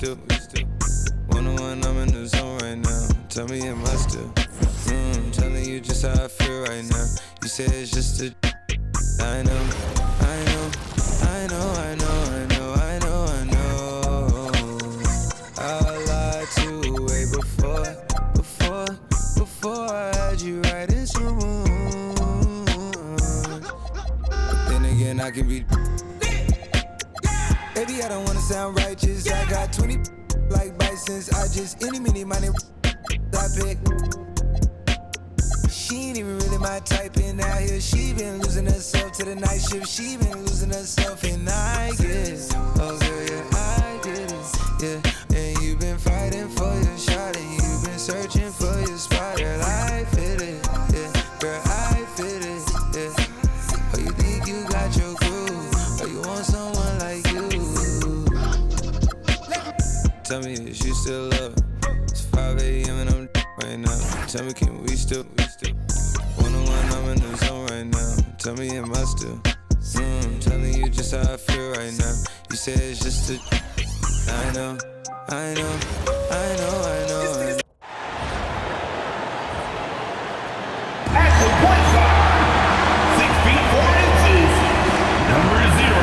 still. One-on-one, I'm in the zone right now. Tell me am I still? Telling you just how I feel right now. You say it's just a. I know. I lied to you way before I had you right in some room. But then again, I can be. Baby, I don't wanna sound righteous. I got 20 like Bisons. I just any money I pick. She ain't even really my type in out here. She been losing herself to the night shift. She been losing herself and I get it. Oh girl, yeah, I get it. Yeah, and you been fighting for your shot and you been searching for your spot. Girl, I fit it. Yeah, girl, I fit it. Yeah. Oh, you think you got your groove? Or you want someone like you? Tell me is you still love? It's 5 a.m. and I'm right now. Tell me can we still? One-on-one, I'm in the zone right now. Tell me am I still? Telling you just how I feel right now. You say it's just a. I know. At the point guard, 6 feet 4 inches, number 0,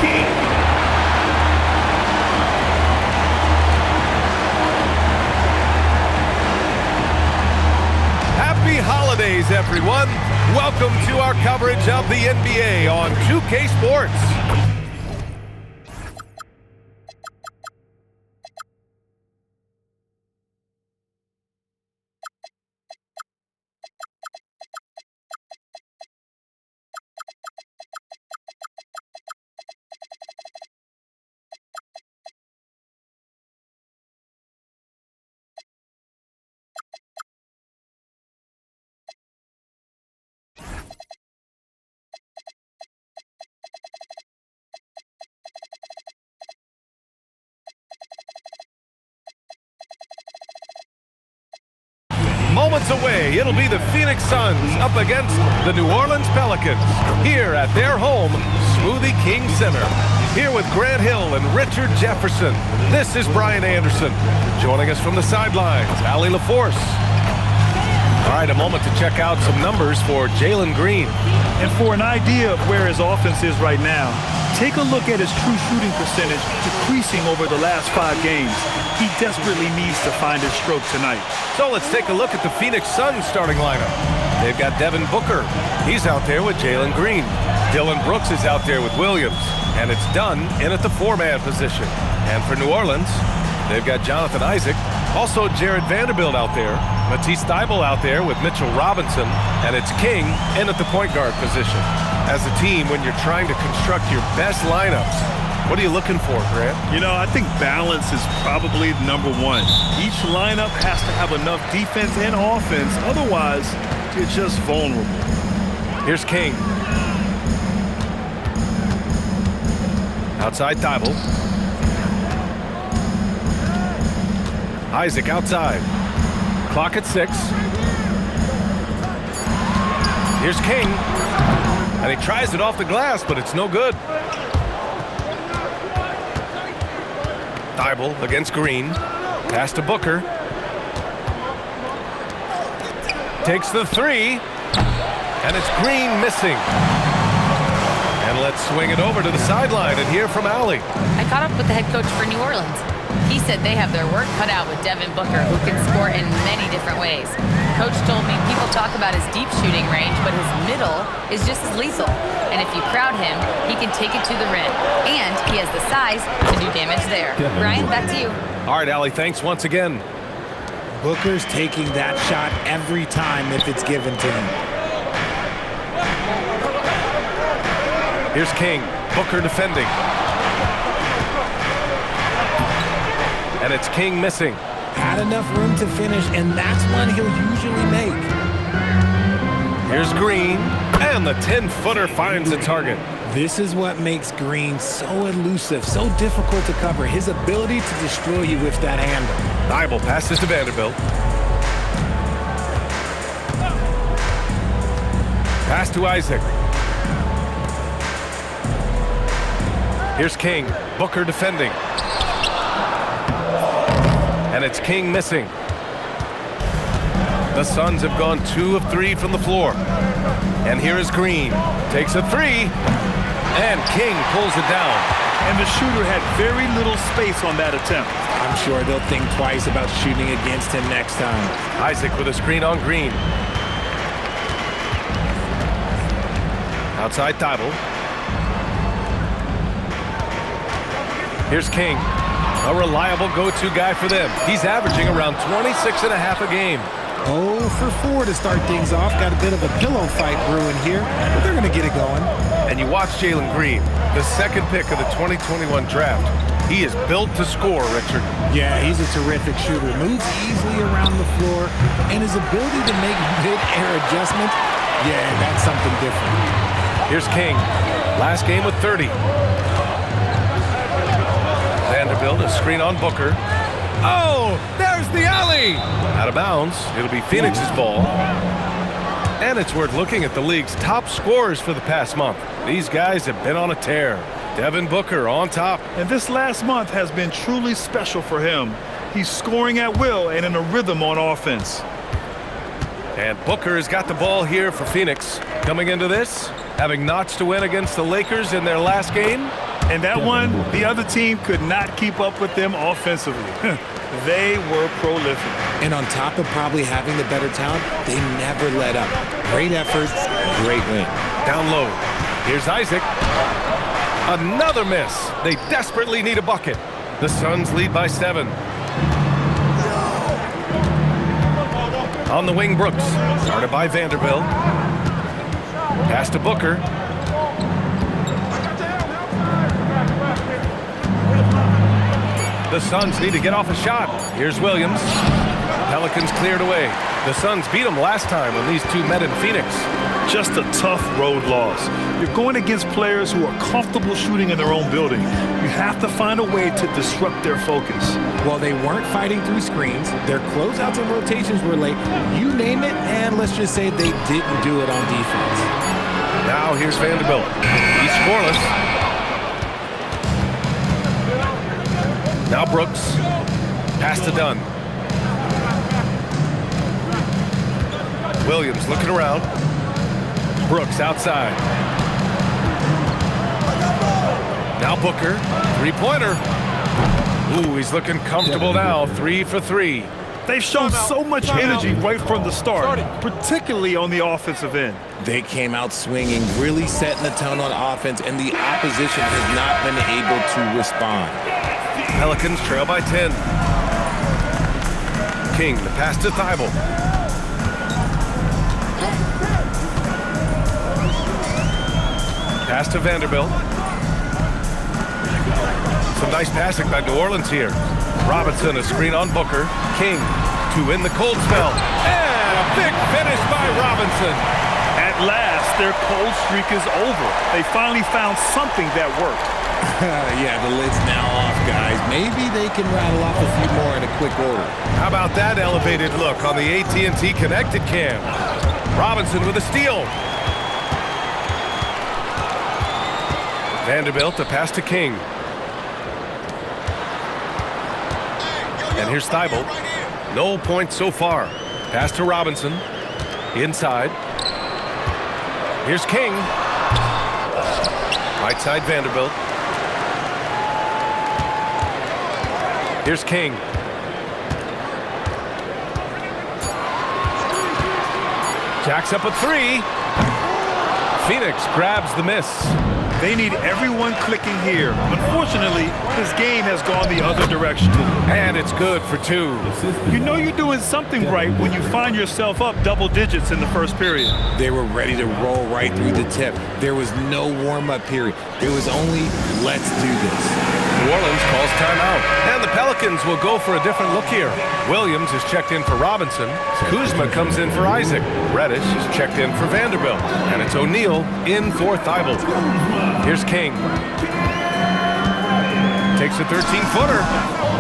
King. Happy holidays, everyone. Welcome to our coverage of the NBA on 2K Sports. Moments away, it'll be the Phoenix Suns up against the New Orleans Pelicans here at their home, Smoothie King Center. Here with Grant Hill and Richard Jefferson, this is Brian Anderson. Joining us from the sidelines, Allie LaForce. All right, a moment to check out some numbers for Jalen Green. And for an idea of where his offense is right now, take a look at his true shooting percentage decreasing over the last 5 games. He desperately needs to find his stroke tonight. So let's take a look at the Phoenix Suns starting lineup. They've got Devin Booker. He's out there with Jalen Green. Dylan Brooks is out there with Williams. And it's Dunn in at the 4-man position. And for New Orleans, they've got Jonathan Isaac. Also Jared Vanderbilt out there. Matisse Thybulle out there with Mitchell Robinson. And it's King in at the point guard position. As a team, when you're trying to construct your best lineups, what are you looking for, Grant? You know, I think balance is probably number one. Each lineup has to have enough defense and offense. Otherwise, you're just vulnerable. Here's King. Outside Thybulle. Isaac outside. Clock at 6. Here's King. And he tries it off the glass, but it's no good. Thybulle against Green. Pass to Booker. Takes the 3. And it's Green missing. And let's swing it over to the sideline and hear from Allie. I caught up with the head coach for New Orleans. He said they have their work cut out with Devin Booker, who can score in many different ways. Coach told me people talk about his deep shooting range, but his middle is just as lethal. And if you crowd him, he can take it to the rim. And he has the size to do damage there. Brian, back to you. All right, Allie, thanks once again. Booker's taking that shot every time if it's given to him. Here's King. Booker defending. And it's King missing. Had enough room to finish, and that's one he'll usually make. Here's Green, and the 10-footer finds the target. This is what makes Green so elusive, so difficult to cover. His ability to destroy you with that handle. Thybulle passes to Vanderbilt. Pass to Isaac. Here's King. Booker defending. And it's King missing. The Suns have gone 2 of 3 from the floor. And here is Green. Takes a 3. And King pulls it down. And the shooter had very little space on that attempt. I'm sure they'll think twice about shooting against him next time. Isaac with a screen on Green. Outside Thibault. Here's King. A reliable go-to guy for them. He's averaging around 26.5 a game. 0 for 4 to start things off. Got a bit of a pillow fight brewing here, but they're going to get it going. And you watch Jalen Green, the second pick of the 2021 draft. He is built to score, Richard. Yeah, he's a terrific shooter. Moves easily around the floor, and his ability to make mid-air adjustments, yeah, that's something different. Here's King. Last game with 30. Vanderbilt, a screen on Booker. Oh, there's the alley! Out of bounds. It'll be Phoenix's ball. And it's worth looking at the league's top scorers for the past month. These guys have been on a tear. Devin Booker on top. And this last month has been truly special for him. He's scoring at will and in a rhythm on offense. And Booker has got the ball here for Phoenix. Coming into this, having notched to win against the Lakers in their last game. And that one, the other team could not keep up with them offensively. They were prolific. And on top of probably having the better talent, they never let up. Great effort, great win. Down low. Here's Isaac. Another miss. They desperately need a bucket. The Suns lead by 7. On the wing, Brooks. Started by Vanderbilt. Pass to Booker. The Suns need to get off a shot. Here's Williams. Pelicans cleared away. The Suns beat them last time when these two met in Phoenix. Just a tough road loss. You're going against players who are comfortable shooting in their own building. You have to find a way to disrupt their focus. Well, they weren't fighting through screens. Their closeouts and rotations were late. You name it, and let's just say they didn't do it on defense. Now here's Vanderbilt. He's scoreless. Now Brooks. Pass to Dunn. Williams looking around. Brooks outside. Now Booker. Three-pointer. Ooh, he's looking comfortable now. 3 for 3. They've shown so much energy right from the start, particularly on the offensive end. They came out swinging, really setting the tone on offense, and the opposition has not been able to respond. Pelicans trail by 10. King, the pass to Thibault. Pass to Vanderbilt. Some nice passing by New Orleans here. Robinson, a screen on Booker. King to win the cold spell. And a big finish by Robinson. At last, their cold streak is over. They finally found something that worked. Yeah, the lid's now off, guys. Maybe they can rattle off a few more in a quick order. How about that elevated look on the AT&T Connected Cam? Robinson with a steal. Vanderbilt, a pass to King. And here's Thibault. No points so far. Pass to Robinson. Inside. Here's King. Right side Vanderbilt. Here's King. Jacks up a 3. Phoenix grabs the miss. They need everyone clicking here. Unfortunately, this game has gone the other direction. And it's good for 2. You know you're doing something right when you find yourself up double digits in the first period. They were ready to roll right through the tip. There was no warm-up period. It was only, let's do this. New Orleans calls timeout. And the Pelicans will go for a different look here. Williams is checked in for Robinson. Kuzma comes in for Isaac. Reddish is checked in for Vanderbilt. And it's O'Neal in for Thibault. Here's King. Takes a 13-footer.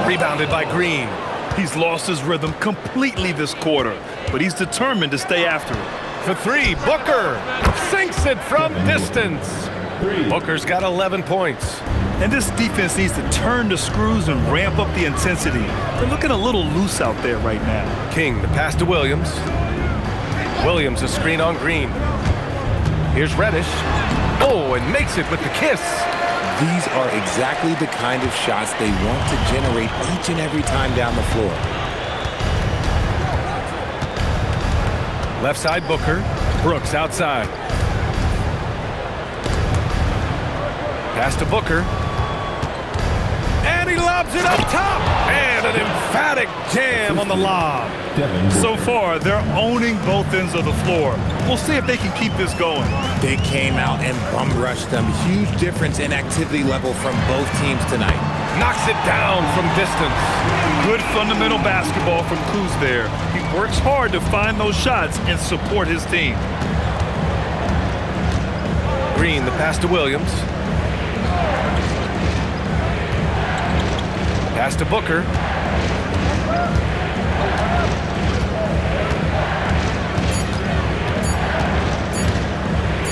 Rebounded by Green. He's lost his rhythm completely this quarter, but he's determined to stay after it. For 3, Booker sinks it from distance. Booker's got 11 points. And this defense needs to turn the screws and ramp up the intensity. They're looking a little loose out there right now. King, the pass to Williams. Williams, a screen on Green. Here's Reddish. Oh, and makes it with the kiss. These are exactly the kind of shots they want to generate each and every time down the floor. Left side Booker. Brooks outside. Pass to Booker. And he lobs it up top. And an emphatic jam on the lob. So far, they're owning both ends of the floor. We'll see if they can keep this going. They came out and bum rushed them. Huge difference in activity level from both teams tonight. Knocks it down from distance. Good fundamental basketball from Kuz there. He works hard to find those shots and support his team. Green, the pass to Williams. Pass to Booker.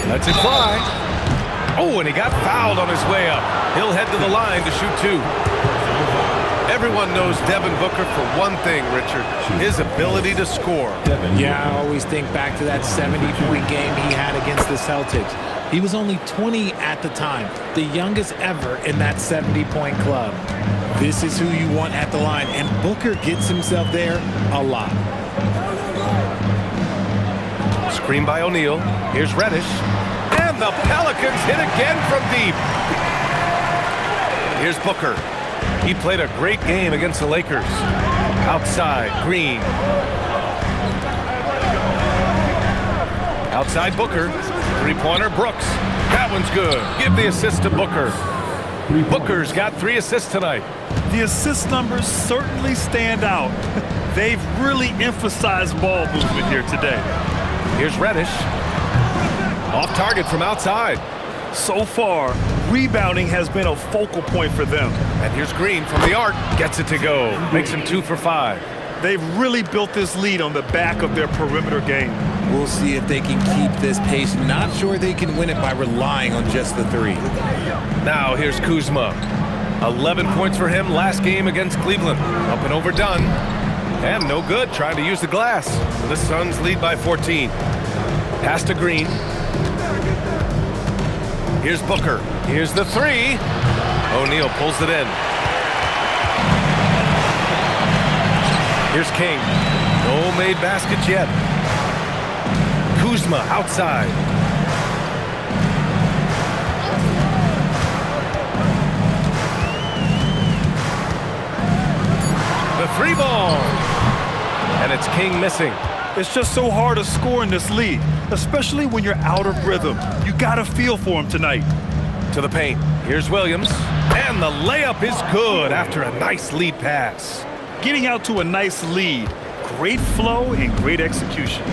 Lets it fly. Oh, and he got fouled on his way up. He'll head to the line to shoot two. Everyone knows Devin Booker for one thing, Richard, his ability to score. Yeah, I always think back to that 70-point game he had against the Celtics. He was only 20 at the time, the youngest ever in that 70-point club. This is who you want at the line, and Booker gets himself there a lot. Screen by O'Neal. Here's Reddish. And the Pelicans hit again from deep. Here's Booker. He played a great game against the Lakers. Outside, Green. Outside Booker. Three-pointer, Brooks. That one's good. Give the assist to Booker. Booker's got 3 assists tonight. The assist numbers certainly stand out. They've really emphasized ball movement here today. Here's Reddish. Off target from outside. So far, rebounding has been a focal point for them. And here's Green from the arc. Gets it to go. Makes him 2 for 5. They've really built this lead on the back of their perimeter game. We'll see if they can keep this pace. Not sure they can win it by relying on just the 3. Now here's Kuzma. 11 points for him last game against Cleveland. Up and overdone. And no good trying to use the glass. The Suns lead by 14. Pass to Green. Here's Booker. Here's the 3. O'Neal pulls it in. Here's King. No made baskets yet. Kuzma outside. The 3 ball. And it's King missing. It's just so hard to score in this league, especially when you're out of rhythm. You got to feel for him tonight. To the paint. Here's Williams. And the layup is good after a nice lead pass. Getting out to a nice lead. Great flow and great execution.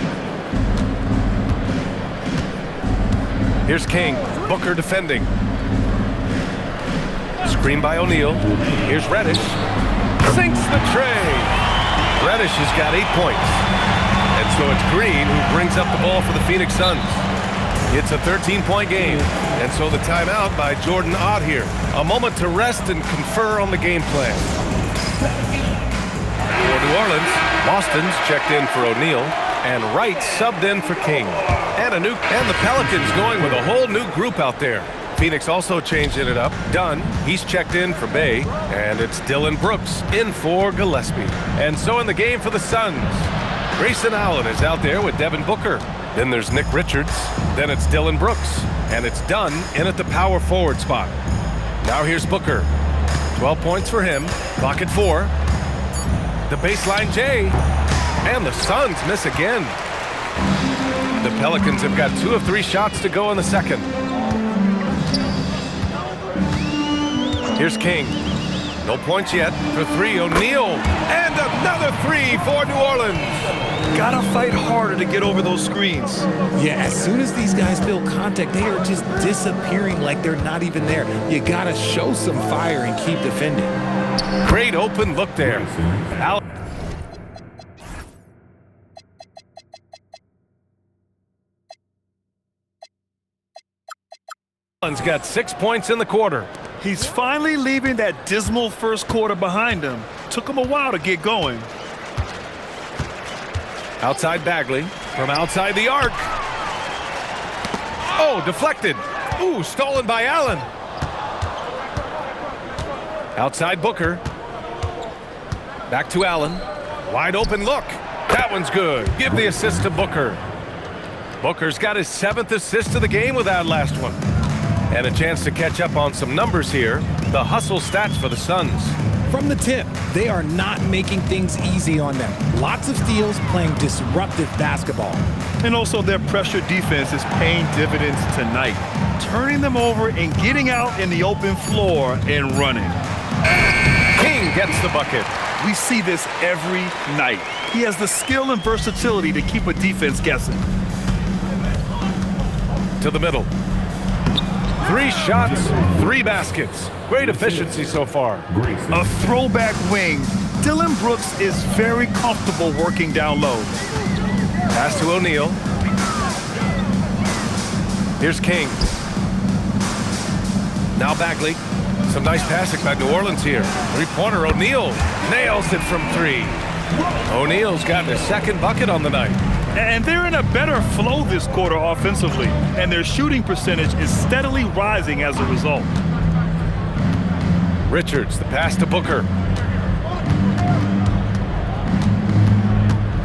Here's King. Booker defending. Screen by O'Neal. Here's Reddish. Sinks the tray. Reddish has got 8 points. And so it's Green who brings up the ball for the Phoenix Suns. It's a 13-point game. And so the timeout by Jordan Ott here. A moment to rest and confer on the game plan. For New Orleans, Boston's checked in for O'Neal. And Wright subbed in for King. And the Pelicans going with a whole new group out there. Phoenix also changing it up. Dunn, he's checked in for Bay. And it's Dillon Brooks in for Gillespie. And so in the game for the Suns, Grayson Allen is out there with Devin Booker. Then there's Nick Richards. Then it's Dillon Brooks. And it's Dunn in at the power forward spot. Now here's Booker. 12 points for him. Clock at 4. The baseline J. And the Suns miss again. The Pelicans have got 2 of 3 shots to go in the second. Here's King. No points yet for 3. O'Neal. And another 3 for New Orleans. Gotta fight harder to get over those screens. Yeah, as soon as these guys feel contact, they are just disappearing like they're not even there. You gotta show some fire and keep defending. Great open look there. Allen's got 6 points in the quarter. He's finally leaving that dismal first quarter behind him. Took him a while to get going. Outside Bagley from outside the arc. Oh, deflected. Ooh, stolen by Allen. Outside Booker. Back to Allen. Wide open look. That one's good. Give the assist to Booker. Booker's got his 7th assist of the game with that last one. And a chance to catch up on some numbers here. The hustle stats for the Suns. From the tip, they are not making things easy on them. Lots of steals, playing disruptive basketball. And also their pressure defense is paying dividends tonight. Turning them over and getting out in the open floor and running. King gets the bucket. We see this every night. He has the skill and versatility to keep a defense guessing. To the middle. 3 shots, 3 baskets. Great efficiency so far. A throwback wing. Dillon Brooks is very comfortable working down low. Pass to O'Neal. Here's King. Now Bagley. Some nice passing by New Orleans here. 3-pointer, O'Neal nails it from 3. O'Neal's gotten his 2nd bucket on the night. And they're in a better flow this quarter offensively, and their shooting percentage is steadily rising as a result. Richards, the pass to Booker.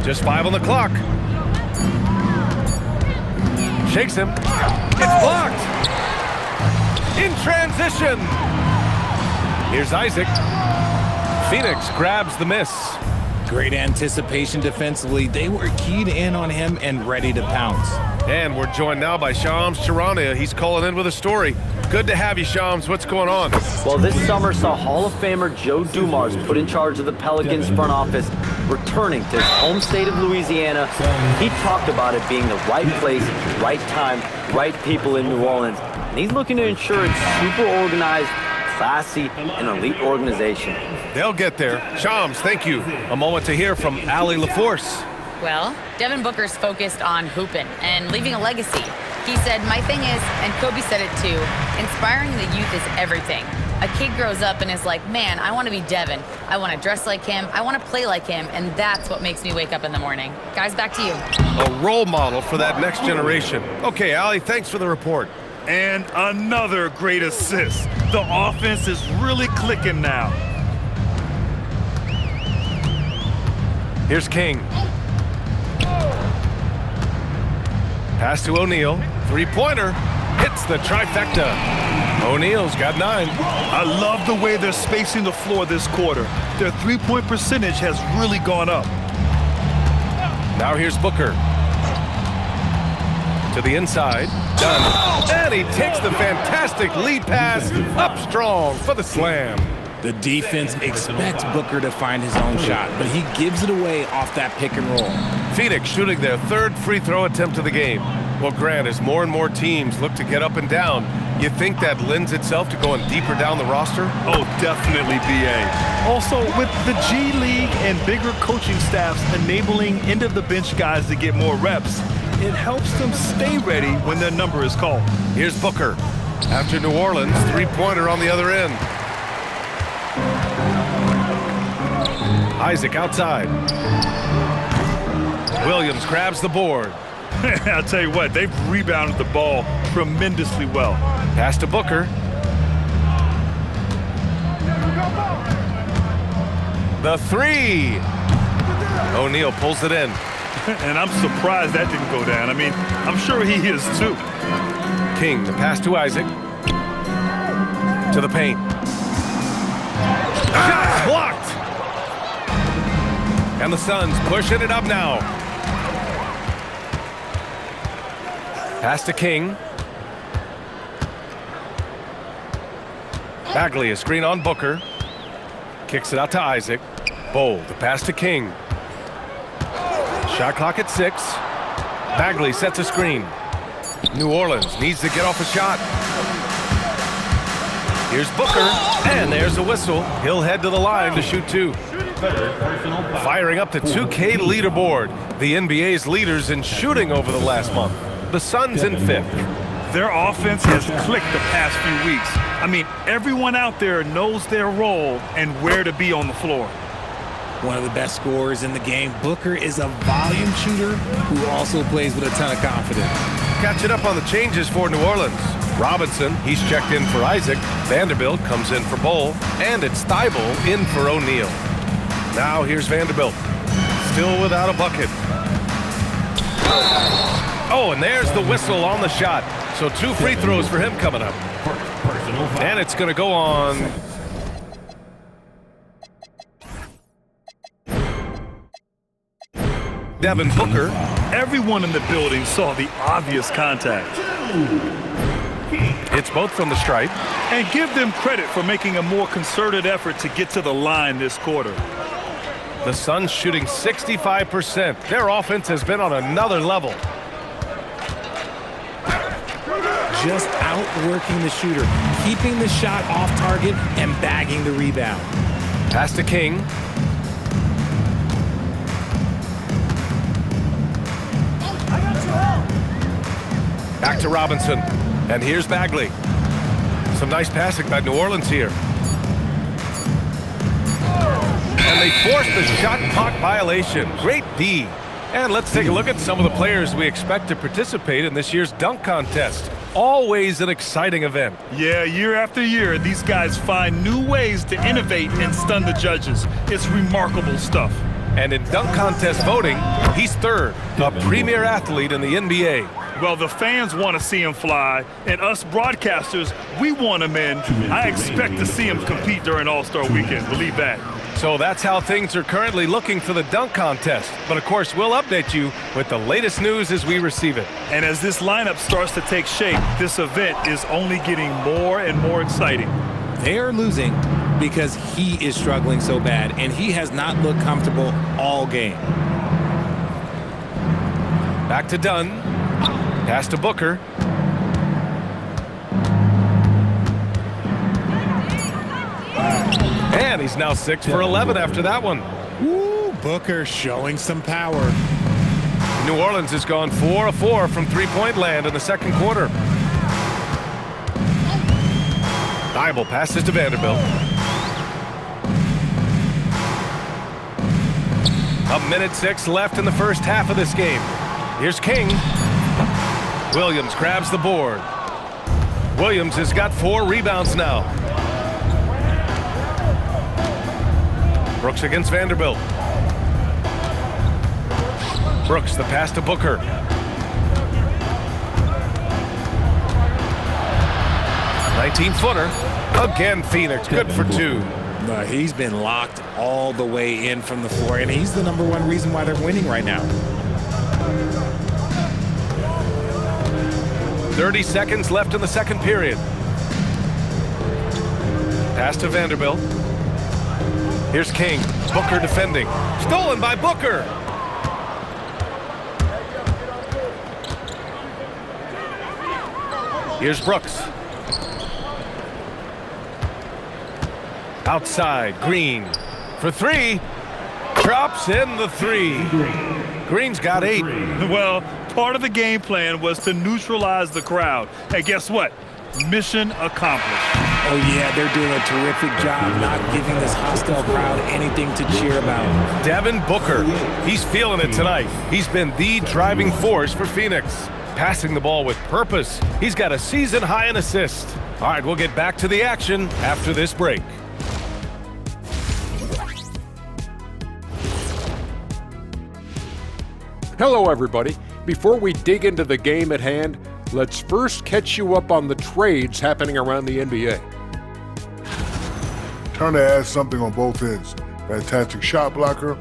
Just 5 on the clock. Shakes him. It's blocked. In transition. Here's Isaac. Phoenix grabs the miss. Great anticipation defensively. They were keyed in on him and ready to pounce. And we're joined now by Shams Charania. He's calling in with a story. Good to have you, Shams. What's going on? Well, this summer saw Hall of Famer Joe Dumars put in charge of the Pelicans front office, returning to his home state of Louisiana. He talked about it being the right place, right time, right people in New Orleans. And he's looking to ensure it's super organized, classy, and elite organization. They'll get there. Shams, thank you. A moment to hear from Allie LaForce. Well, Devin Booker's focused on hooping and leaving a legacy. He said, my thing is, and Kobe said it too, inspiring the youth is everything. A kid grows up and is like, man, I want to be Devin. I want to dress like him. I want to play like him. And that's what makes me wake up in the morning. Guys, back to you. A role model for that next generation. Okay, Allie, thanks for the report. And another great assist. The offense is really clicking now. Here's King. Pass to O'Neal. 3-pointer. Hits the trifecta. O'Neal's got 9. I love the way they're spacing the floor this quarter. Their three-point percentage has really gone up. Now here's Booker. To the inside. Done. And he takes the fantastic lead pass up strong for the slam. The defense expects Booker to find his own shot, but he gives it away off that pick and roll. Phoenix shooting their 3rd free throw attempt of the game. Well, Grant, as more and more teams look to get up and down, you think that lends itself to going deeper down the roster? Oh, definitely, B.A. Also, with the G League and bigger coaching staffs enabling end-of-the-bench guys to get more reps, it helps them stay ready when their number is called. Here's Booker. After New Orleans, 3-pointer on the other end. Isaac outside. Williams grabs the board. I'll tell you what, they've rebounded the ball tremendously well. Pass to Booker. The 3. O'Neal pulls it in. And I'm surprised that didn't go down. I mean, I'm sure he is too. King, the pass to Isaac. To the paint. Shots blocked. And the Suns pushing it up now. Pass to King. Bagley, a screen on Booker. Kicks it out to Isaac. Bold, the pass to King. Shot clock at 6. Bagley sets a screen. New Orleans needs to get off a shot. Here's Booker, and there's a whistle. He'll head to the line to shoot 2. Firing up the 2K leaderboard. The NBA's leaders in shooting over the last month. The Suns in 5th. Their offense has clicked the past few weeks. I mean, everyone out there knows their role and where to be on the floor. One of the best scorers in the game. Booker is a volume shooter who also plays with a ton of confidence. Catching up on the changes for New Orleans. Robinson, he's checked in for Isaac. Vanderbilt comes in for Bol. And it's Thibault in for O'Neal. Now here's Vanderbilt. Still without a bucket. Oh, and there's the whistle on the shot. So 2 free throws for him coming up. And it's going to go on Devin Booker. Everyone in the building saw the obvious contact. It's both from the stripe. And give them credit for making a more concerted effort to get to the line this quarter. The Suns shooting 65%. Their offense has been on another level. Just outworking the shooter, keeping the shot off target and bagging the rebound. Pass to King. Back to Robinson. And here's Bagley. Some nice passing by New Orleans here. And they forced the shot clock violation. Great D. And let's take a look at some of the players we expect to participate in this year's dunk contest. Always an exciting event. Yeah, year after year, these guys find new ways to innovate and stun the judges. It's remarkable stuff. And in dunk contest voting, he's third, a premier athlete in the NBA. Well, the fans want to see him fly, and us broadcasters, we want him in. I expect to see him compete during All-Star Weekend, believe that. So that's how things are currently looking for the dunk contest. But of course, we'll update you with the latest news as we receive it. And as this lineup starts to take shape, this event is only getting more and more exciting. They are losing because he is struggling so bad, and he has not looked comfortable all game. Back to Dunn. Pass to Booker. And he's now 6 for 11 after that one. Ooh, Booker showing some power. New Orleans has gone 4 of 4 from three-point land in the second quarter. Thibault passes to Vanderbilt. A minute 6 left in the first half of this game. Here's King. Williams grabs the board. Williams has got 4 rebounds now. Brooks against Vanderbilt. Brooks, the pass to Booker. "19-footer. Again, Phoenix. Good for 2. He's been locked all the way in from the floor, and he's the #1 reason why they're winning right now. 30 seconds left in the second period. Pass to Vanderbilt. Here's King. Booker defending. Stolen by Booker. Here's Brooks. Outside, Green for 3. Drops in the 3. Green's got 8. Well, part of the game plan was to neutralize the crowd. And guess what? Mission accomplished. Oh, yeah, they're doing a terrific job not giving this hostile crowd anything to cheer about. Devin Booker, he's feeling it tonight. He's been the driving force for Phoenix. Passing the ball with purpose. He's got a season high in assists. All right, we'll get back to the action after this break. Hello, everybody. Before we dig into the game at hand, let's first catch you up on the trades happening around the NBA. Turner adds something on both ends. Fantastic shot blocker,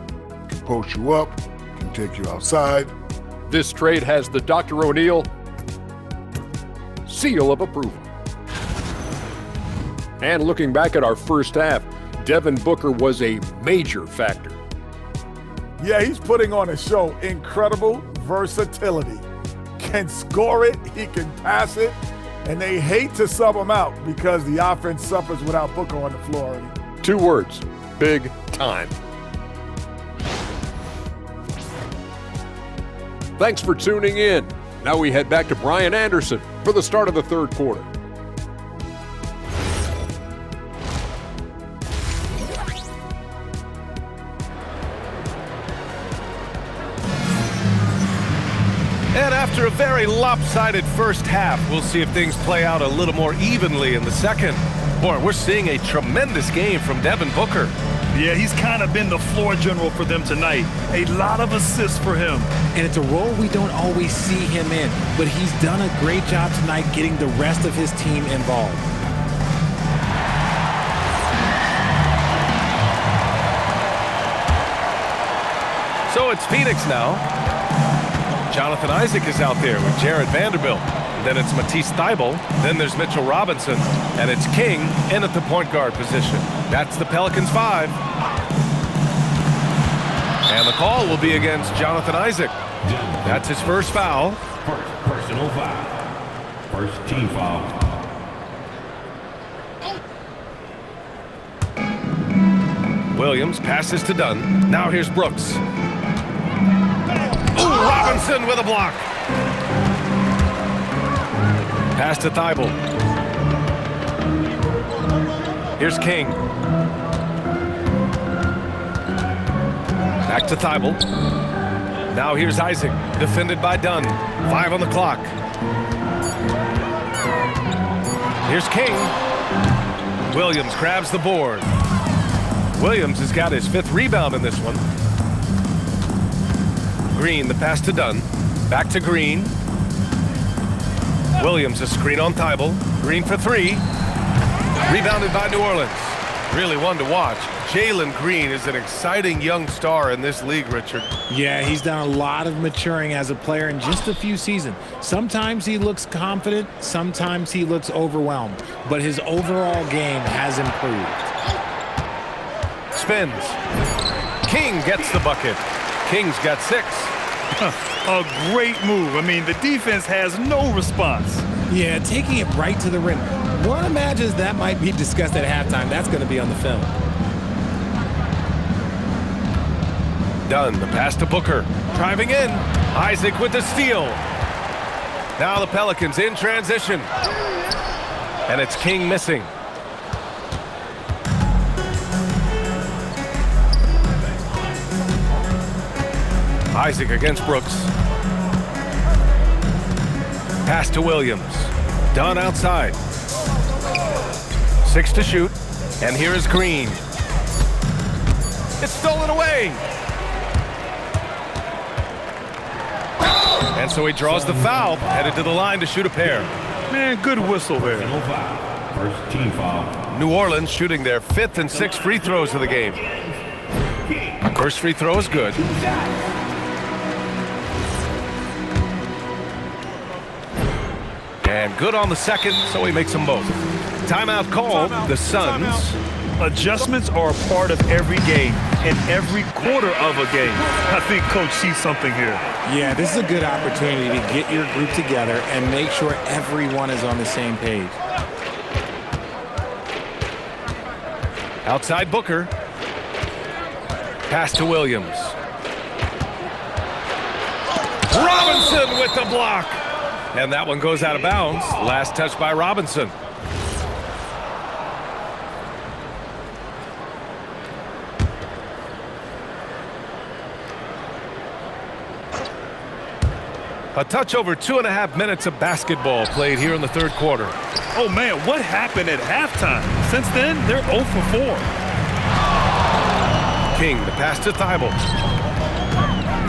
can post you up, can take you outside. This trade has the Dr. O'Neal seal of approval. And looking back at our first half, Devin Booker was a major factor. Yeah, he's putting on a show. Incredible versatility. Can score it, he can pass it, and they hate to sub him out because the offense suffers without Booker on the floor already. 2 words, big time. Thanks for tuning in. Now we head back to Brian Anderson for the start of the third quarter. And after a very lopsided first half, we'll see if things play out a little more evenly in the second. Boy, we're seeing a tremendous game from Devin Booker. Yeah, he's kind of been the floor general for them tonight. A lot of assists for him. And it's a role we don't always see him in, but he's done a great job tonight getting the rest of his team involved. So it's Phoenix now. Jonathan Isaac is out there with Jared Vanderbilt. Then it's Matisse Thybulle. Then there's Mitchell Robinson. And it's King in at the point guard position. That's the Pelicans 5. And the call will be against Jonathan Isaac. That's his first foul. First personal foul. First team foul. Williams passes to Dunn. Now here's Brooks. Ooh, Robinson with a block. Pass to Thybulle. Here's King. Back to Thybulle. Now here's Isaac, defended by Dunn. 5 on the clock. Here's King. Williams grabs the board. Williams has got his 5th rebound in this one. Green, the pass to Dunn. Back to Green. Williams, a screen on Thybulle. Green for 3. Rebounded by New Orleans. Really one to watch. Jalen Green is an exciting young star in this league, Richard. Yeah, he's done a lot of maturing as a player in just a few seasons. Sometimes he looks confident, sometimes he looks overwhelmed, but his overall game has improved. Spins. King gets the bucket. King's got 6. A great move. I mean, the defense has no response. Yeah, taking it right to the rim. One imagines that might be discussed at halftime. That's going to be on the film. Dunn, the pass to Booker. Driving in. Isaac with the steal. Now the Pelicans in transition. And it's King missing. Isaac against Brooks. Pass to Williams. Dunn outside. 6 to shoot. And here is Green. It's stolen away. And so he draws the foul, headed to the line to shoot a pair. Man, good whistle there. First team foul. New Orleans shooting their 5th and 6th free throws of the game. First free throw is good. And good on the second, so he makes them both. Timeout called. The Suns. Adjustments are a part of every game and every quarter of a game. I think Coach sees something here. Yeah, this is a good opportunity to get your group together and make sure everyone is on the same page. Outside Booker. Pass to Williams. Robinson with the block. And that one goes out of bounds. Last touch by Robinson. A touch over 2.5 minutes of basketball played here in the third quarter. Oh, man, what happened at halftime? Since then, they're 0 for 4. King, the pass to Thybulle.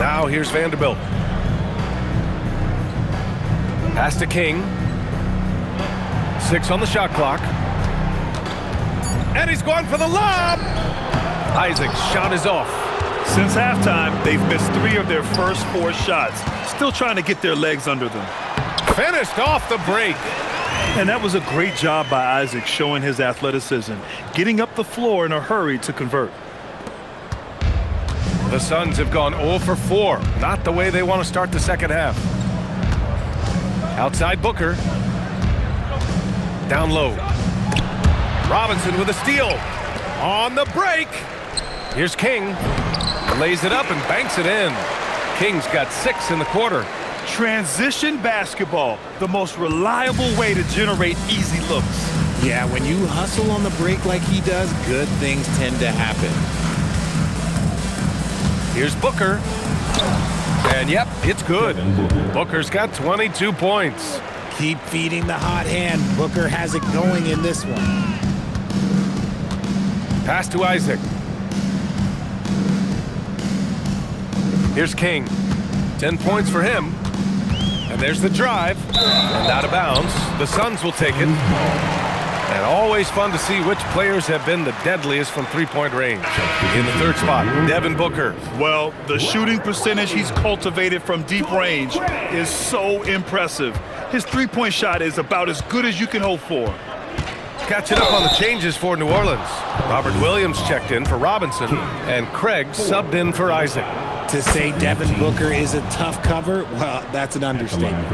Now here's Vanderbilt. Pass to King. 6 on the shot clock. And he's going for the lob. Isaac's shot is off. Since halftime, they've missed 3 of their first 4 shots. Still trying to get their legs under them. Finished off the break. And that was a great job by Isaac, showing his athleticism, getting up the floor in a hurry to convert. The Suns have gone 0 for 4. Not the way they want to start the second half. Outside Booker. Down low. Robinson with a steal. On the break. Here's King. Lays it up and banks it in. King's got 6 in the quarter. Transition basketball, the most reliable way to generate easy looks. Yeah, when you hustle on the break like he does, good things tend to happen. Here's Booker. And yep, it's good. Booker's got 22 points. Keep feeding the hot hand. Booker has it going in this one. Pass to Isaac. Here's King. 10 points for him. And there's the drive. And out of bounds. The Suns will take it. And always fun to see which players have been the deadliest from three-point range. In the third spot, Devin Booker. Well, the shooting percentage he's cultivated from deep range is so impressive. His three-point shot is about as good as you can hope for. Catching up on the changes for New Orleans. Robert Williams checked in for Robinson, and Craig subbed in for Isaac. To say Devin Booker is a tough cover, well, that's an understatement.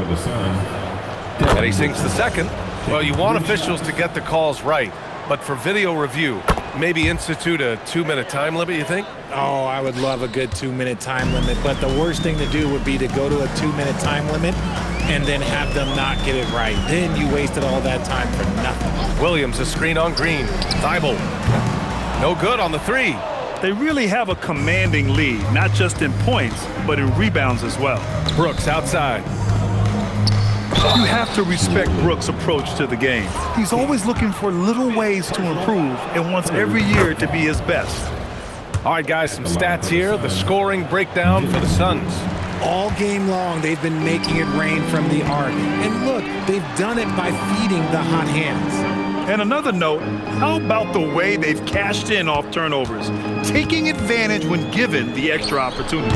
And he sinks the second. Well, you want officials to get the calls right, but for video review, maybe institute a 2-minute time limit, you think? Oh, I would love a good 2-minute time limit, but the worst thing to do would be to go to a 2-minute time limit and then have them not get it right. Then you wasted all that time for nothing. Williams, a screen on Green. Thibault. No good on the three. They really have a commanding lead, not just in points, but in rebounds as well. Brooks outside. You have to respect Brooks' approach to the game. He's always looking for little ways to improve and wants every year to be his best. All right, guys, some stats here. The scoring breakdown for the Suns. All game long, they've been making it rain from the arc. And look, they've done it by feeding the hot hands. And another note, how about the way they've cashed in off turnovers, taking advantage when given the extra opportunity.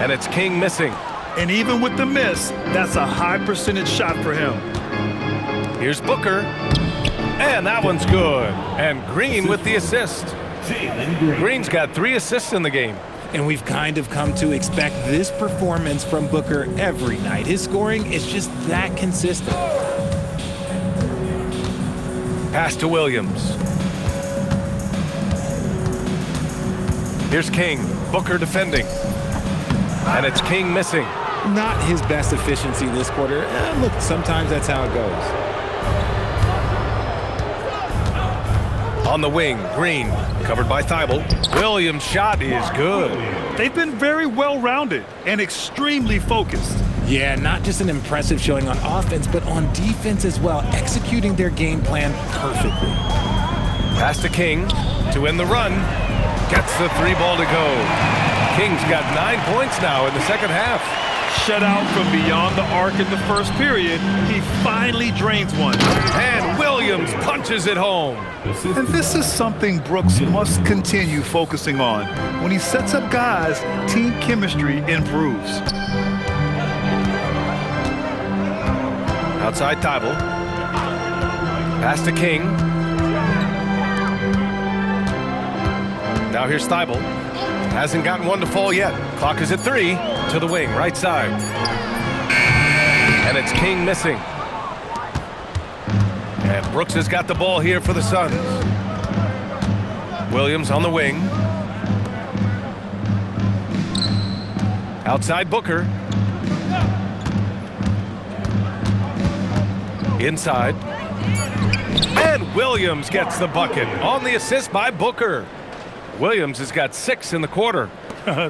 And it's King missing. And even with the miss, that's a high percentage shot for him. Here's Booker. And that one's good. And Green with the assist. Green's got 3 assists in the game. And we've kind of come to expect this performance from Booker every night. His scoring is just that consistent. Pass to Williams. Here's King. Booker defending. And it's King missing. Not his best efficiency this quarter. Look, sometimes that's how it goes. On the wing, Green. Covered by Thibault. Williams' shot is good. They've been very well-rounded and extremely focused. Yeah, not just an impressive showing on offense, but on defense as well, executing their game plan perfectly. Pass to King to win the run. Gets the 3 ball to go. King's got 9 points now in the second half. Shut out from beyond the arc in the first period, he finally drains one. And Williams punches it home. And this is something Brooks must continue focusing on. When he sets up guys, team chemistry improves. Outside Thibault. Pass to King. Now here's Thibault. Hasn't gotten one to fall yet. Clock is at 3. To the wing, right side. And it's King missing. And Brooks has got the ball here for the Suns. Williams on the wing. Outside Booker. Inside. And Williams gets the bucket on the assist by Booker. Williams has got 6 in the quarter.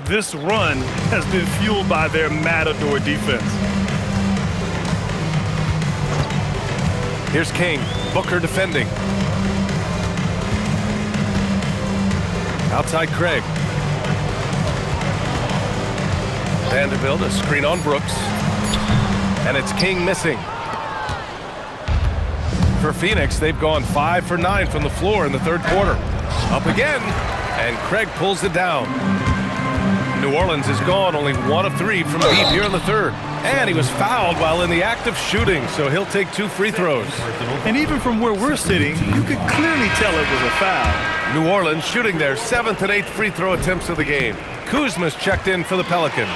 This run has been fueled by their Matador defense. Here's King. Booker defending. Outside Craig. Vanderbilt, a screen on Brooks. And it's King missing. For Phoenix, they've gone 5 for 9 from the floor in the third quarter. Up again, and Craig pulls it down. New Orleans has gone only 1 of 3 from deep here in the third. And he was fouled while in the act of shooting, so he'll take 2 free throws. And even from where we're sitting, you could clearly tell it was a foul. New Orleans shooting their 7th and 8th free throw attempts of the game. Kuzma's checked in for the Pelicans.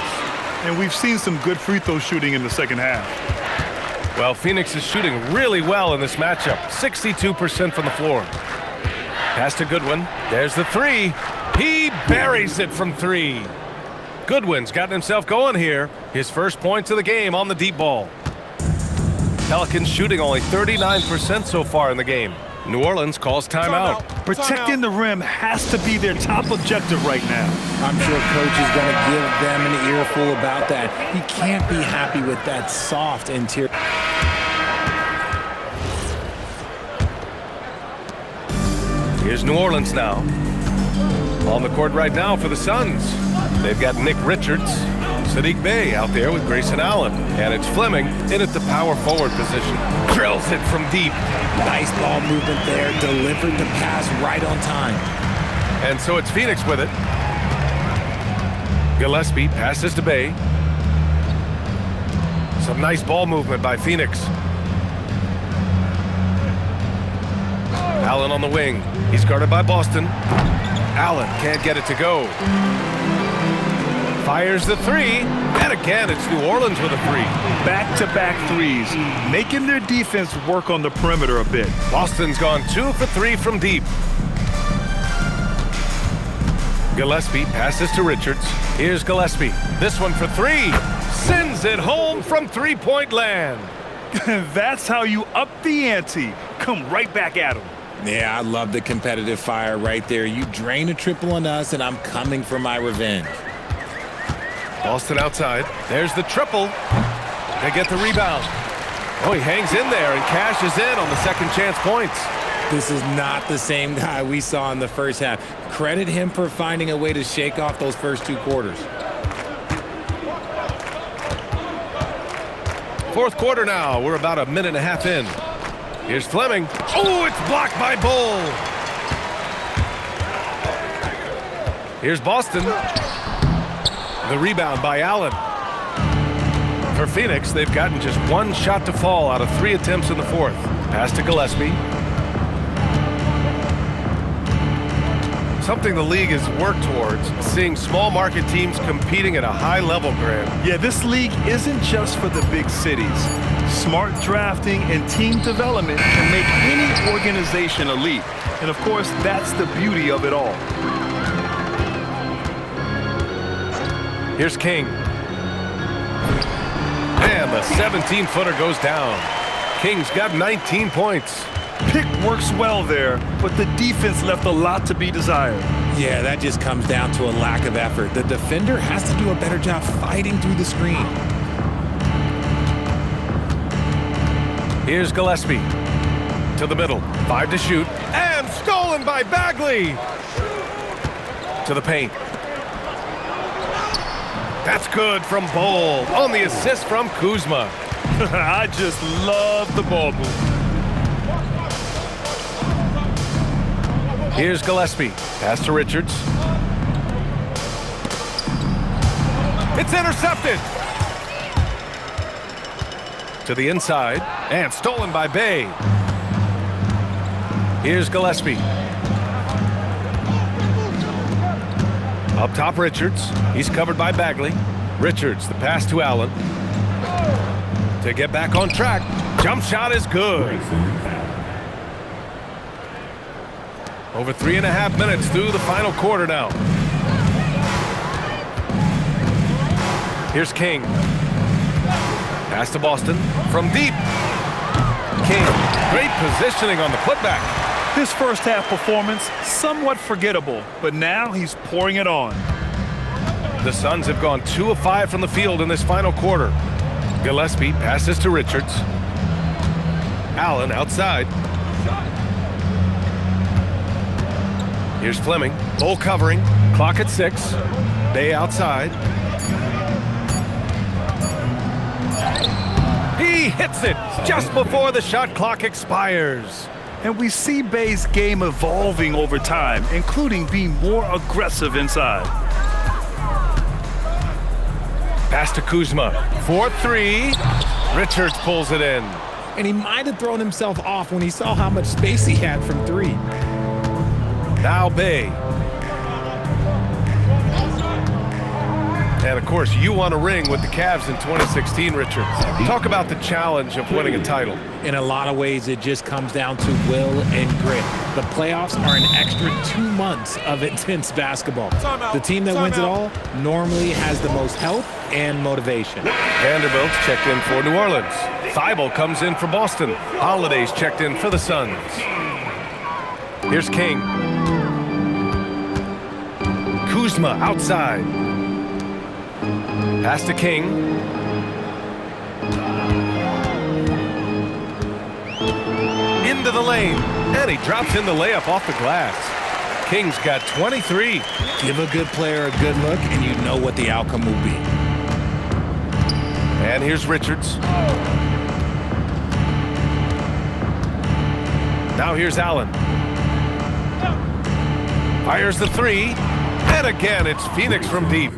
And we've seen some good free throw shooting in the second half. Well, Phoenix is shooting really well in this matchup. 62% from the floor. Pass to Goodwin. There's the 3. He buries it from 3. Goodwin's gotten himself going here. His first points of the game on the deep ball. Pelicans shooting only 39% so far in the game. New Orleans calls timeout. Protecting the rim has to be their top objective right now. I'm sure coach is going to give them an earful about that. He can't be happy with that soft interior. Here's New Orleans now. On the court right now for the Suns. They've got Nick Richards, Sadiq Bey out there with Grayson Allen. And it's Fleming in at the power forward position. Drills it from deep. Nice ball movement there. Delivered the pass right on time. And so it's Phoenix with it. Gillespie passes to Bey. Some nice ball movement by Phoenix. Allen on the wing. He's guarded by Boston. Allen can't get it to go. Fires the three. And again, it's New Orleans with a three. Back-to-back threes, making their defense work on the perimeter a bit. Boston's gone 2 for 3 from deep. Gillespie passes to Richards. Here's Gillespie. This one for three. Sends it home from three-point land. That's how you up the ante. Come right back at him. Yeah, I love the competitive fire right there. You drain a triple on us, and I'm coming for my revenge. Boston outside. There's the triple. They get the rebound. Oh, he hangs in there and cashes in on the second chance points. This is not the same guy we saw in the first half. Credit him for finding a way to shake off those first 2 quarters. Fourth quarter now. We're about a minute and a half in. Here's Fleming. Oh, it's blocked by Bull. Here's Boston. The rebound by Allen. For Phoenix, they've gotten just 1 shot to fall out of 3 attempts in the fourth. Pass to Gillespie. Something the league has worked towards, seeing small market teams competing at a high level, Graham. Yeah, this league isn't just for the big cities. Smart drafting and team development can make any organization elite. And of course, that's the beauty of it all. Here's King. And the 17-footer goes down. King's got 19 points. Pick works well there, but the defense left a lot to be desired. Yeah, that just comes down to a lack of effort. The defender has to do a better job fighting through the screen. Here's Gillespie. To the middle. 5 to shoot. And stolen by Bagley. To the paint. That's good from Bull on the assist from Kuzma. I just love the ball move. Here's Gillespie. Pass to Richards. It's intercepted. To the inside. And stolen by Bey. Here's Gillespie. Up top, Richards. He's covered by Bagley. Richards, the pass to Allen. To get back on track. Jump shot is good. Over 3.5 minutes through the final quarter now. Here's King. Pass to Boston from deep. King, great positioning on the putback. His first half performance, somewhat forgettable, but now he's pouring it on. The Suns have gone 2 of 5 from the field in this final quarter. Gillespie passes to Richards. Allen outside. Here's Fleming. Bull covering. Clock at 6. Bey outside. He hits it just before the shot clock expires. And we see Bey's game evolving over time, including being more aggressive inside. Pass to Kuzma. 4-3. Richards pulls it in. And he might have thrown himself off when he saw how much space he had from 3. Now Bey. And of course, you won a ring with the Cavs in 2016, Richards. Talk about the challenge of winning a title. In a lot of ways, it just comes down to will and grit. The playoffs are an extra 2 months of intense basketball. The team that wins it all normally has the most help and motivation. Vanderbilt's checked in for New Orleans. Thibault comes in for Boston. Holiday's checked in for the Suns. Here's King. Kuzma outside. Pass to King. Into the lane. And he drops in the layup off the glass. King's got 23. Give a good player a good look, and you know what the outcome will be. And here's Richards. Now here's Allen. Fires the three. And again, it's Phoenix from deep.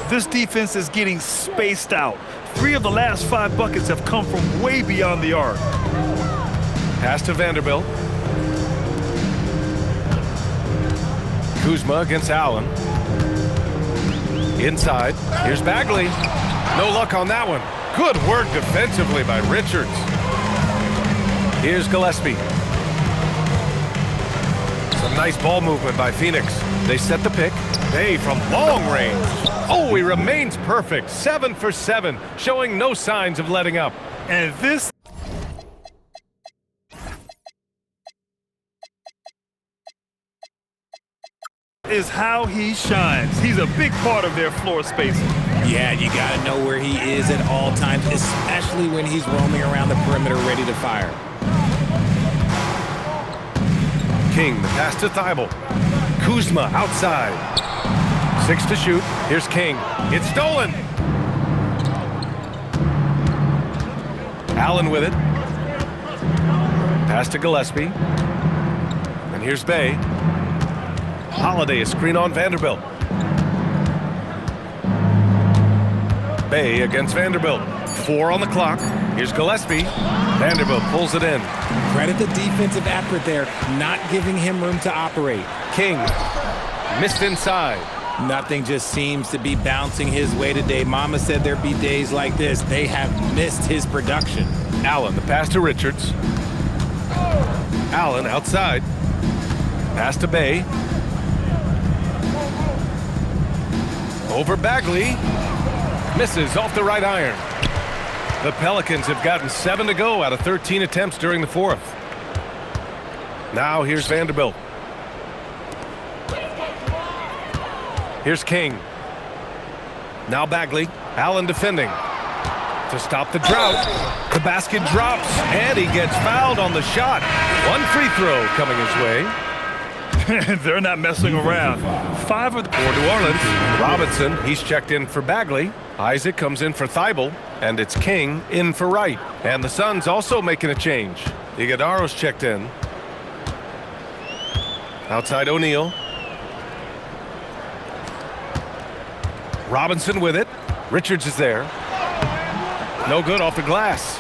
This defense is getting spaced out. 3 of the last 5 buckets have come from way beyond the arc. Pass to Vanderbilt. Kuzma against Allen. Inside. Here's Bagley. No luck on that one. Good work defensively by Richards. Here's Gillespie. Some nice ball movement by Phoenix. They set the pick. Bay from long range. Oh, he remains perfect. 7 for 7, showing no signs of letting up. And this is how he shines. He's a big part of their floor spacing. Yeah, you got to know where he is at all times, especially when he's roaming around the perimeter ready to fire. King, the pass to Thibault. Kuzma outside. 6 to shoot. Here's King. It's stolen. Allen with it. Pass to Gillespie. And here's Bay. Holiday, a screen on Vanderbilt. Bay against Vanderbilt. 4 on the clock. Here's Gillespie. Vanderbilt pulls it in. Credit the defensive effort there, not giving him room to operate. King missed inside. Nothing just seems to be bouncing his way today. Mama said there'd be days like this. They have missed his production. Allen, the pass to Richards. Allen outside. Pass to Bay. Over Bagley. Misses off the right iron. The Pelicans have gotten 7 to go out of 13 attempts during the fourth. Now here's Vanderbilt. Here's King. Now Bagley. Allen defending. To stop the drought. The basket drops, and he gets fouled on the shot. 1 free throw coming his way. They're not messing around. 5 of the... For New Orleans, Robinson, he's checked in for Bagley. Isaac comes in for Thibault, and it's King in for Wright. And the Suns also making a change. Iguodala's checked in. Outside O'Neal. Robinson with it. Richards is there. No good off the glass.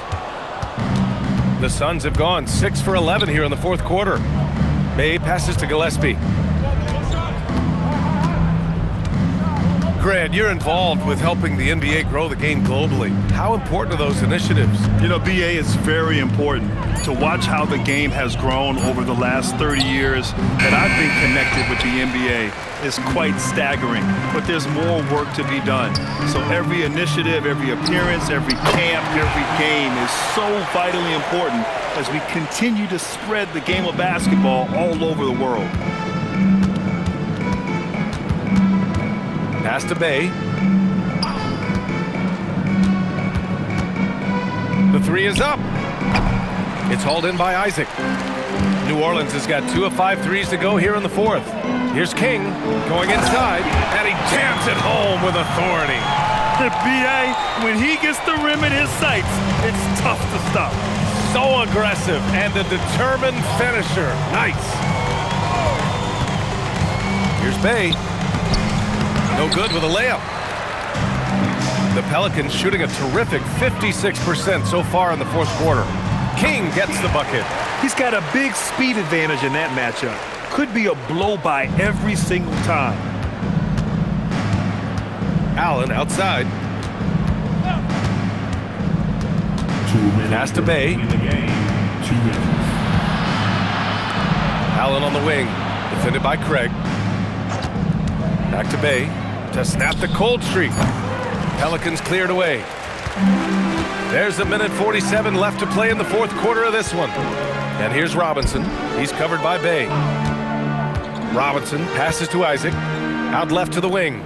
The Suns have gone 6 for 11 here in the fourth quarter. Bay passes to Gillespie. Grant, you're involved with helping the NBA grow the game globally. How important are those initiatives? You know, BA, is very important to watch how the game has grown over the last 30 years that I've been connected with the NBA. Is quite staggering, but there's more work to be done. So every initiative, every appearance, every camp, every game is so vitally important as we continue to spread the game of basketball all over the world. Pass to Bay. The three is up. It's hauled in by Isaac. New Orleans has got 2 of 5 threes to go here in the fourth. Here's King going inside, and he jams it home with authority. The BA, when he gets the rim in his sights, it's tough to stop. So aggressive and a determined finisher. Nice. Here's Bay. No good with a layup. The Pelicans shooting a terrific 56% so far in the fourth quarter. King gets the bucket. He's got a big speed advantage in that matchup. Could be a blow-by every single time. Allen outside. 2 minutes. Pass to Bay. 2 minutes. Allen on the wing. Defended by Craig. Back to Bay to snap the cold streak. Pelicans cleared away. There's a minute 47 left to play in the fourth quarter of this one. And here's Robinson. He's covered by Bay. Robinson passes to Isaac. Out left to the wing.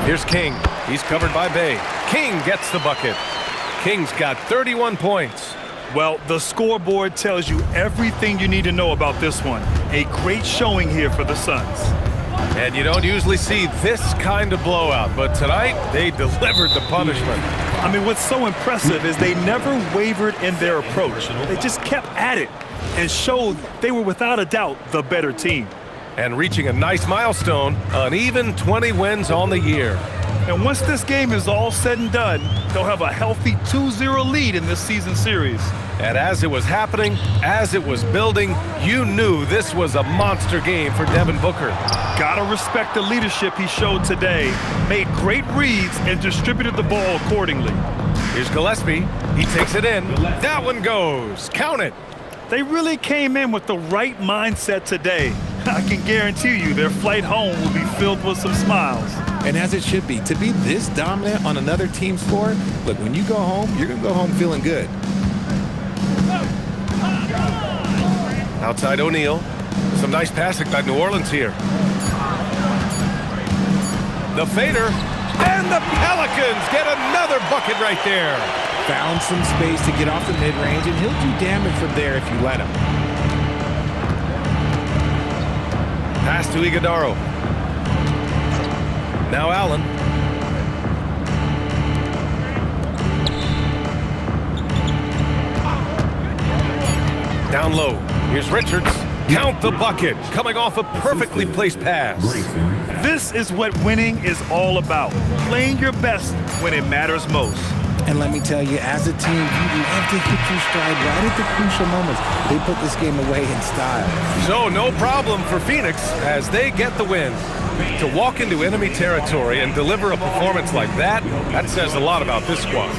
Here's King. He's covered by Bay. King gets the bucket. King's got 31 points. Well, the scoreboard tells you everything you need to know about this one. A great showing here for the Suns. And you don't usually see this kind of blowout, but tonight they delivered the punishment. I mean, what's so impressive is they never wavered in their approach. They just kept at it and showed they were without a doubt the better team. And reaching a nice milestone, an even 20 wins on the year. And once this game is all said and done, they'll have a healthy 2-0 lead in this season series. And as it was happening, as it was building, you knew this was a monster game for Devin Booker. Gotta respect the leadership he showed today. Made great reads and distributed the ball accordingly. Here's Gillespie. He takes it in. That one goes. Count it. They really came in with the right mindset today. I can guarantee you their flight home will be filled with some smiles. And as it should be, to be this dominant on another team's floor, look, when you go home, you're going to go home feeling good. Outside O'Neal. Some nice passing by New Orleans here. The fader. And the Pelicans get another bucket right there. Found some space to get off the mid-range, and he'll do damage from there if you let him. Pass to Iguodaro. Now Allen. Down low. Here's Richards. Count the bucket. Coming off a perfectly placed pass. This is what winning is all about. Playing your best when it matters most. And let me tell you, as a team, you love to hit your stride right at the crucial moments. They put this game away in style. So no problem for Phoenix as they get the win. To walk into enemy territory and deliver a performance like that says a lot about this squad.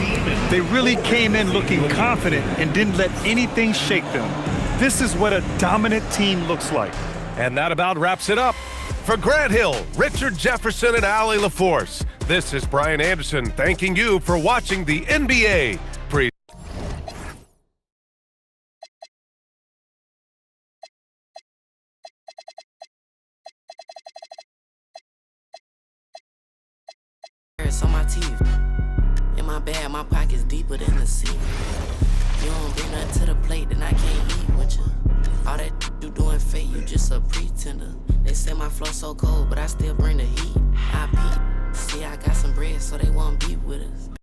They really came in looking confident and didn't let anything shake them. This is what a dominant team looks like. And that about wraps it up. For Grant Hill, Richard Jefferson, and Allie LaForce, this is Brian Anderson thanking you for watching the NBA Pre. It's on my teeth. In my bag, my pocket's deeper than the sea. You don't bring nothing to the plate, then I can't eat with you. All that you doing fake, you just a pretender. They say my flow so cold, but I still bring the heat. I peep. See, I got some bread, so they won't beat with us.